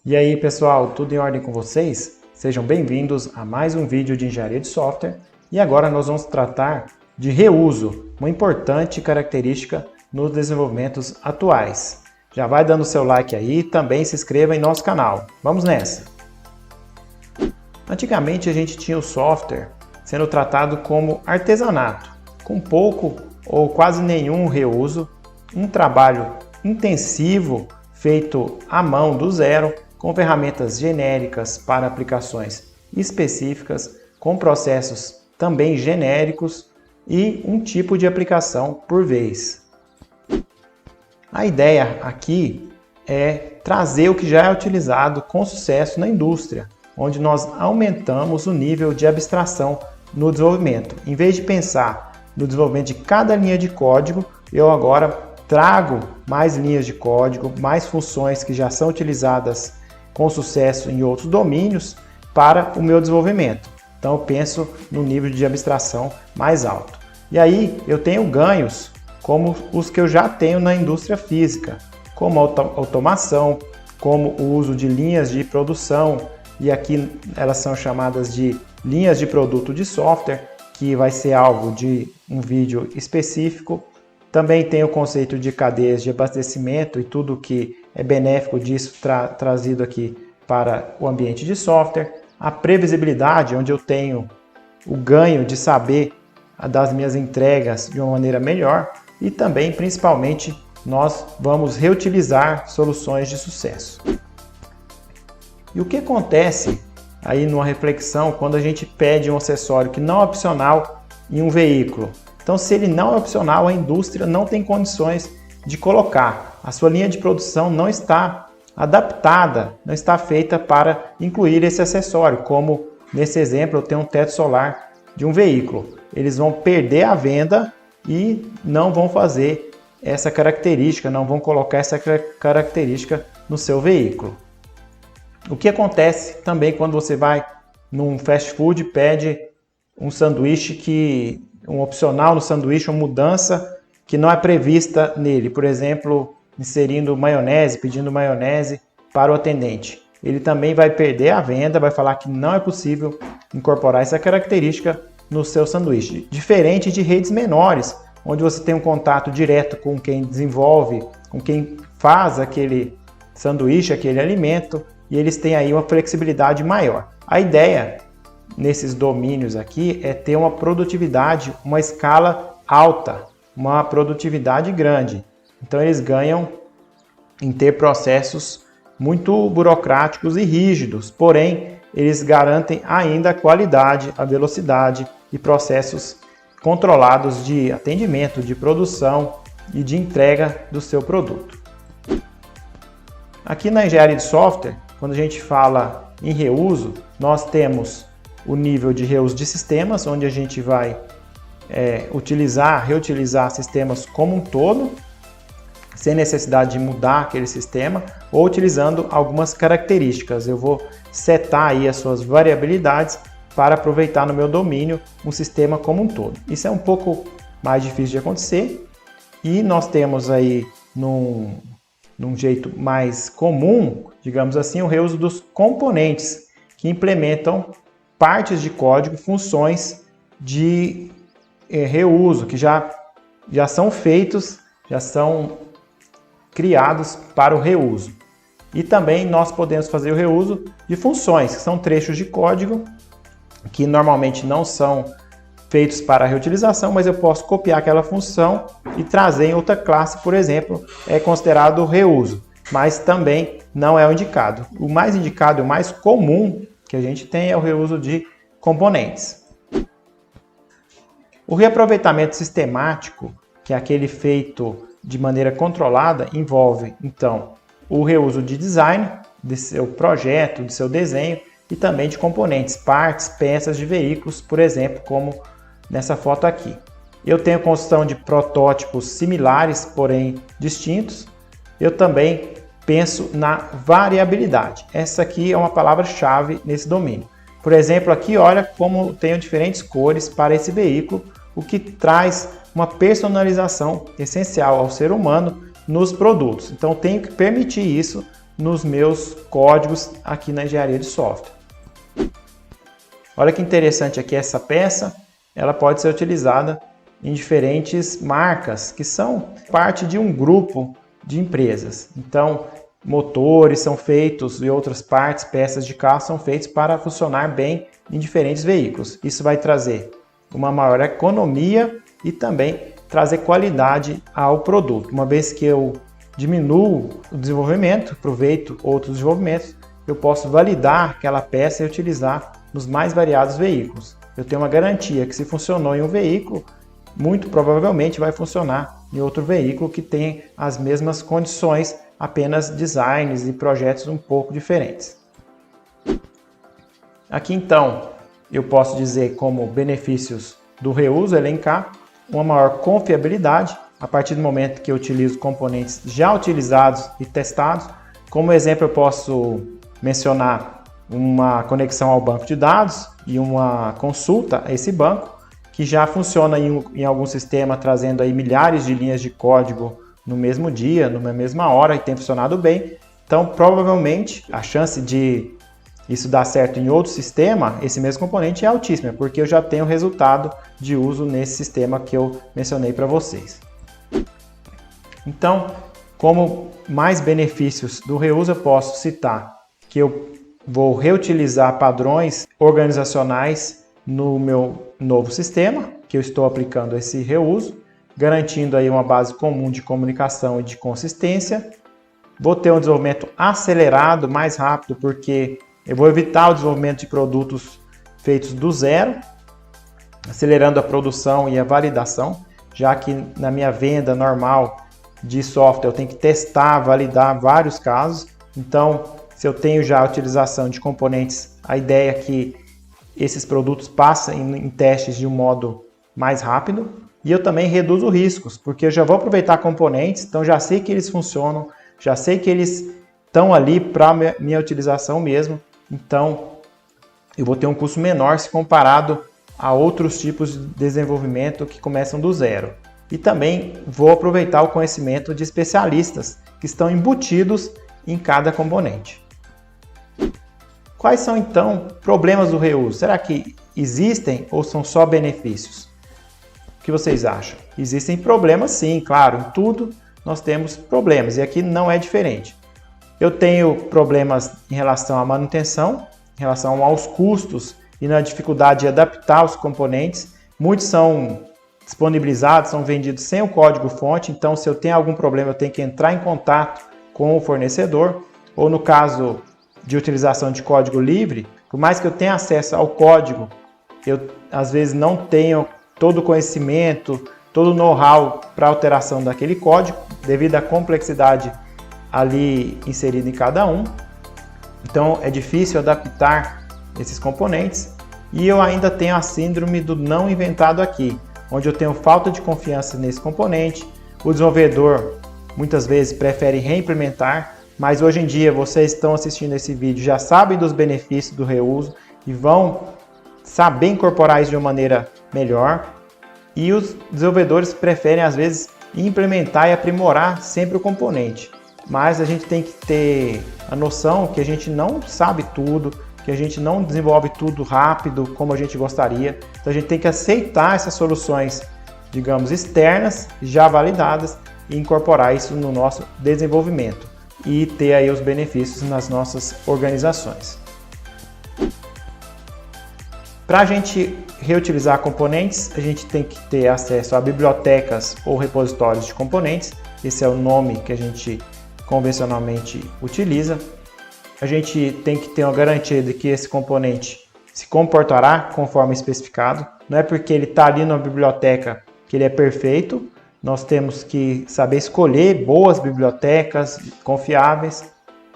E aí pessoal, tudo em ordem com vocês? Sejam bem-vindos a mais um vídeo de engenharia de software e agora nós vamos tratar de reuso, uma importante característica nos desenvolvimentos atuais. Já vai dando seu like aí e também se inscreva em nosso canal. Vamos nessa! Antigamente a gente tinha o software sendo tratado como artesanato, com pouco ou quase nenhum reuso, um trabalho intensivo feito à mão do zero, com ferramentas genéricas para aplicações específicas, com processos também genéricos e um tipo de aplicação por vez. A ideia aqui é trazer o que já é utilizado com sucesso na indústria, onde nós aumentamos o nível de abstração no desenvolvimento. Em vez de pensar no desenvolvimento de cada linha de código, eu agora trago mais linhas de código, mais funções que já são utilizadas com sucesso em outros domínios para o meu desenvolvimento. Então eu penso no nível de abstração mais alto. E aí eu tenho ganhos como os que eu já tenho na indústria física, como automação, como o uso de linhas de produção, e aqui elas são chamadas de linhas de produto de software, que vai ser alvo de um vídeo específico. Também tem o conceito de cadeias de abastecimento e tudo que é benéfico disso trazido aqui para o ambiente de software. A previsibilidade, onde eu tenho o ganho de saber das minhas entregas de uma maneira melhor. E também, principalmente, nós vamos reutilizar soluções de sucesso. E o que acontece aí numa reflexão quando a gente pede um acessório que não é opcional em um veículo? Então, se ele não é opcional, a indústria não tem condições de colocar. A sua linha de produção não está adaptada, não está feita para incluir esse acessório, como nesse exemplo eu tenho um teto solar de um veículo. Eles vão perder a venda e não vão fazer essa característica, não vão colocar essa característica no seu veículo. O que acontece também quando você vai num fast food e pede um sanduíche um opcional no sanduíche, uma mudança que não é prevista nele, por exemplo, inserindo maionese, pedindo maionese para o atendente. Ele também vai perder a venda, vai falar que não é possível incorporar essa característica no seu sanduíche. Diferente de redes menores, onde você tem um contato direto com quem desenvolve, com quem faz aquele sanduíche, aquele alimento, e eles têm aí uma flexibilidade maior. A ideia nesses domínios aqui é ter uma produtividade, uma escala alta, uma produtividade grande. Então eles ganham em ter processos muito burocráticos e rígidos, porém eles garantem ainda a qualidade, a velocidade e processos controlados de atendimento, de produção e de entrega do seu produto. Aqui na engenharia de software, quando a gente fala em reuso, nós temos o nível de reuso de sistemas, onde a gente vai reutilizar sistemas como um todo, sem necessidade de mudar aquele sistema, ou utilizando algumas características. Eu vou setar aí as suas variabilidades para aproveitar no meu domínio um sistema como um todo. Isso é um pouco mais difícil de acontecer e nós temos aí num jeito mais comum, digamos assim, o reuso dos componentes que implementam partes de código, funções de reuso que já são feitos, já são criados para o reuso. E também nós podemos fazer o reuso de funções, que são trechos de código que normalmente não são feitos para reutilização, mas eu posso copiar aquela função e trazer em outra classe, por exemplo, é considerado reuso, mas também não é o indicado. O mais indicado e o mais comum que a gente tem é o reuso de componentes. O reaproveitamento sistemático, que é aquele feito de maneira controlada, envolve então o reuso de design, de seu projeto, de seu desenho e também de componentes, partes, peças de veículos, por exemplo, como nessa foto aqui. Eu tenho construção de protótipos similares, porém distintos. Eu também penso na variabilidade. Essa aqui é uma palavra-chave nesse domínio. Por exemplo, aqui olha como tenho diferentes cores para esse veículo, o que traz uma personalização essencial ao ser humano nos produtos. Então tenho que permitir isso nos meus códigos aqui na engenharia de software. Olha que interessante aqui essa peça, ela pode ser utilizada em diferentes marcas que são parte de um grupo de empresas. Então, motores são feitos e outras partes, peças de carro são feitas para funcionar bem em diferentes veículos. Isso vai trazer uma maior economia e também trazer qualidade ao produto. Uma vez que eu diminuo o desenvolvimento, aproveito outros desenvolvimentos, eu posso validar aquela peça e utilizar nos mais variados veículos. Eu tenho uma garantia que se funcionou em um veículo, muito provavelmente vai funcionar em outro veículo que tem as mesmas condições, apenas designs e projetos um pouco diferentes. Aqui então eu posso dizer como benefícios do reuso, elencar uma maior confiabilidade a partir do momento que eu utilizo componentes já utilizados e testados. Como exemplo eu posso mencionar uma conexão ao banco de dados e uma consulta a esse banco, que já funciona em algum sistema, trazendo aí milhares de linhas de código no mesmo dia, numa mesma hora, e tem funcionado bem. Então, provavelmente, a chance de isso dar certo em outro sistema, esse mesmo componente, é altíssima, porque eu já tenho resultado de uso nesse sistema que eu mencionei para vocês. Então, como mais benefícios do reuso, eu posso citar que eu vou reutilizar padrões organizacionais no meu novo sistema, que eu estou aplicando esse reuso, garantindo aí uma base comum de comunicação e de consistência. Vou ter um desenvolvimento acelerado, mais rápido, porque eu vou evitar o desenvolvimento de produtos feitos do zero, acelerando a produção e a validação, já que na minha venda normal de software eu tenho que testar, validar vários casos. Então, se eu tenho já a utilização de componentes, a ideia é que esses produtos passem em testes de um modo mais rápido. E eu também reduzo riscos, porque eu já vou aproveitar componentes, então já sei que eles funcionam, já sei que eles estão ali para minha utilização mesmo. Então, eu vou ter um custo menor se comparado a outros tipos de desenvolvimento que começam do zero. E também vou aproveitar o conhecimento de especialistas que estão embutidos em cada componente. Quais são então problemas do reuso? Será que existem ou são só benefícios? O que vocês acham? Existem problemas sim, claro, em tudo nós temos problemas e aqui não é diferente. Eu tenho problemas em relação à manutenção, em relação aos custos e na dificuldade de adaptar os componentes. Muitos são disponibilizados, são vendidos sem o código-fonte, então se eu tenho algum problema eu tenho que entrar em contato com o fornecedor, ou no caso de utilização de código livre, por mais que eu tenha acesso ao código, eu às vezes não tenho todo o conhecimento, todo o know-how para alteração daquele código, devido à complexidade ali inserida em cada um. Então é difícil adaptar esses componentes e eu ainda tenho a síndrome do não inventado aqui, onde eu tenho falta de confiança nesse componente. O desenvolvedor muitas vezes prefere reimplementar, mas hoje em dia vocês estão assistindo esse vídeo, já sabem dos benefícios do reuso e vão saber incorporar isso de uma maneira melhor. E os desenvolvedores preferem às vezes implementar e aprimorar sempre o componente. Mas a gente tem que ter a noção que a gente não sabe tudo, que a gente não desenvolve tudo rápido como a gente gostaria. Então a gente tem que aceitar essas soluções, digamos, externas, já validadas, e incorporar isso no nosso desenvolvimento e ter aí os benefícios nas nossas organizações. Para a gente reutilizar componentes, a gente tem que ter acesso a bibliotecas ou repositórios de componentes. Esse é o nome que a gente convencionalmente utiliza. A gente tem que ter uma garantia de que esse componente se comportará conforme especificado. Não é porque ele está ali na biblioteca que ele é perfeito. Nós temos que saber escolher boas bibliotecas confiáveis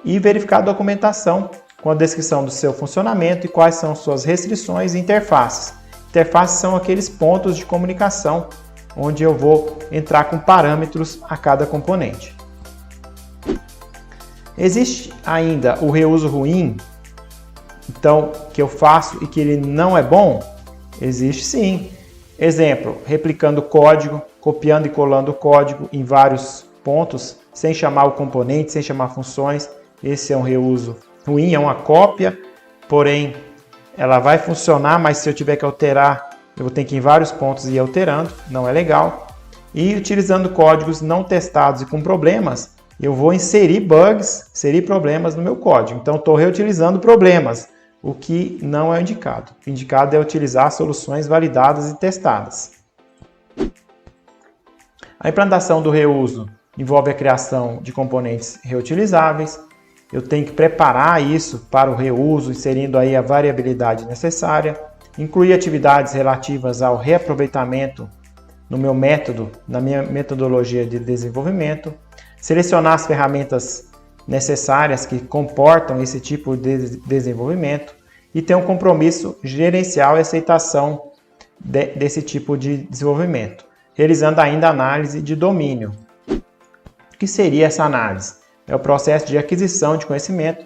e verificar a documentação com a descrição do seu funcionamento e quais são suas restrições e interfaces. Interfaces são aqueles pontos de comunicação onde eu vou entrar com parâmetros a cada componente. Existe ainda o reuso ruim, então, que eu faço e que ele não é bom? Existe sim. Exemplo, replicando código, copiando e colando o código em vários pontos, sem chamar o componente, sem chamar funções. esse é um reuso ruim, é uma cópia, porém ela vai funcionar, mas se eu tiver que alterar, eu vou ter que ir em vários pontos e ir alterando, não é legal. E utilizando códigos não testados e com problemas, eu vou inserir bugs, inserir problemas no meu código. Então estou reutilizando problemas, o que não é indicado. O indicado é utilizar soluções validadas e testadas. A implantação do reuso envolve a criação de componentes reutilizáveis. Eu tenho que preparar isso para o reuso, inserindo aí a variabilidade necessária, incluir atividades relativas ao reaproveitamento no meu método, na minha metodologia de desenvolvimento, selecionar as ferramentas necessárias que comportam esse tipo de desenvolvimento e ter um compromisso gerencial e aceitação desse tipo de desenvolvimento, realizando ainda análise de domínio. O que seria essa análise? É o processo de aquisição de conhecimento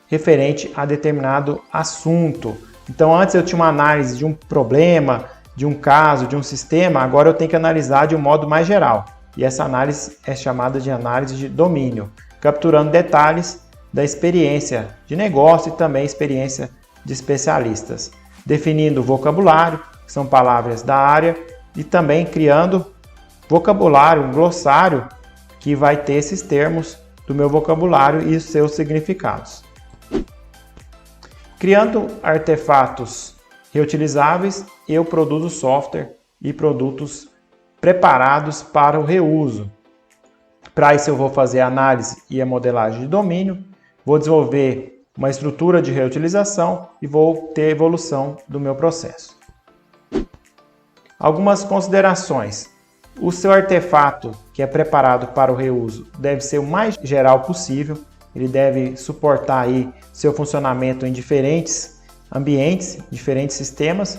referente a determinado assunto. Então, antes eu tinha uma análise de um problema, de um caso, de um sistema, agora eu tenho que analisar de um modo mais geral. E essa análise é chamada de análise de domínio, capturando detalhes da experiência de negócio e também experiência de especialistas, definindo vocabulário, que são palavras da área, e também criando vocabulário, um glossário que vai ter esses termos do meu vocabulário e os seus significados. Criando artefatos reutilizáveis, eu produzo software e produtos preparados para o reuso. Para isso eu vou fazer a análise e a modelagem de domínio, vou desenvolver uma estrutura de reutilização e vou ter evolução do meu processo. Algumas considerações. O seu artefato que é preparado para o reuso deve ser o mais geral possível. Ele deve suportar aí seu funcionamento em diferentes ambientes, diferentes sistemas,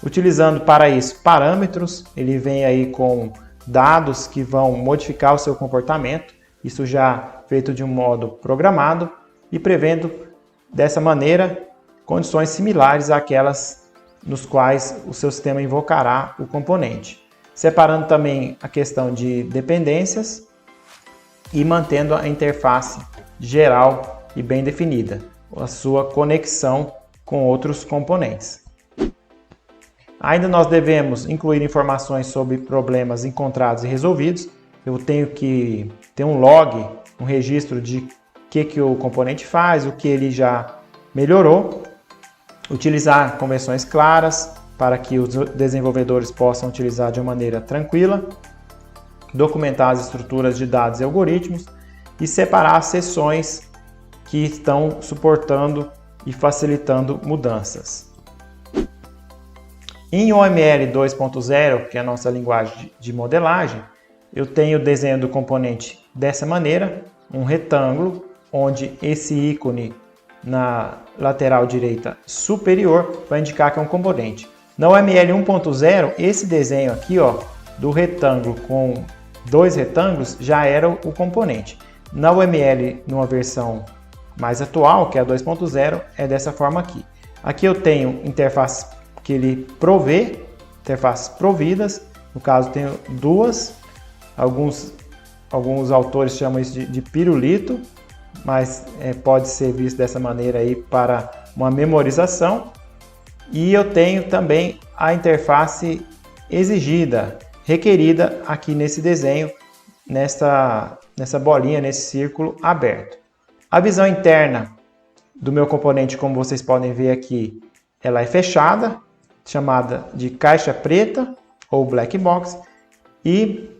utilizando para isso parâmetros. Ele vem aí com dados que vão modificar o seu comportamento, isso já feito de um modo programado e prevendo dessa maneira condições similares àquelas nos quais o seu sistema invocará o componente. Separando também a questão de dependências e mantendo a interface geral e bem definida, a sua conexão com outros componentes. Ainda nós devemos incluir informações sobre problemas encontrados e resolvidos. Eu tenho que ter um log, um registro de o que o componente faz, o que ele já melhorou. Utilizar convenções claras para que os desenvolvedores possam utilizar de uma maneira tranquila. Documentar as estruturas de dados e algoritmos e separar as seções que estão suportando e facilitando mudanças. Em OML 2.0, que é a nossa linguagem de modelagem, eu tenho o desenho do componente dessa maneira, um retângulo, onde esse ícone na lateral direita superior vai indicar que é um componente. Na OML 1.0, esse desenho aqui, ó, do retângulo com dois retângulos já era o componente. Na UML, numa versão mais atual, que é a 2.0, é dessa forma aqui. Aqui eu tenho interfaces que ele provê, interfaces providas, no caso tenho duas, alguns autores chamam isso de pirulito, mas pode ser visto dessa maneira aí para uma memorização. E eu tenho também a interface exigida, requerida aqui nesse desenho, nessa bolinha, nesse círculo aberto. A visão interna do meu componente, como vocês podem ver aqui, ela é fechada, chamada de caixa preta ou black box, e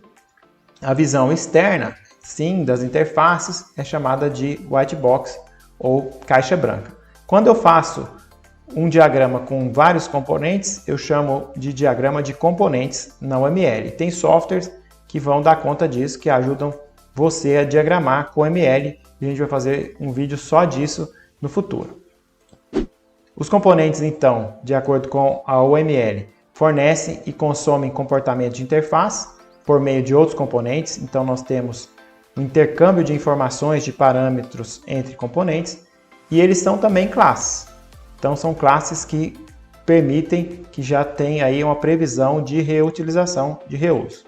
a visão externa, sim, das interfaces, é chamada de white box ou caixa branca. Quando eu faço um diagrama com vários componentes, eu chamo de diagrama de componentes na UML. Tem softwares que vão dar conta disso, que ajudam você a diagramar com UML, e a gente vai fazer um vídeo só disso no futuro. Os componentes, então, de acordo com a UML, fornecem e consomem comportamento de interface por meio de outros componentes. Então, nós temos um intercâmbio de informações, de parâmetros entre componentes, e eles são também classes. Então, são classes que permitem que já tem aí uma previsão de reutilização, de reuso.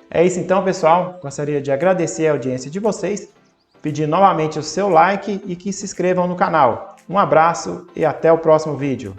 É isso então, pessoal. Gostaria de agradecer a audiência de vocês pedir novamente o seu like e que se inscrevam no canal. Um abraço e até o próximo vídeo.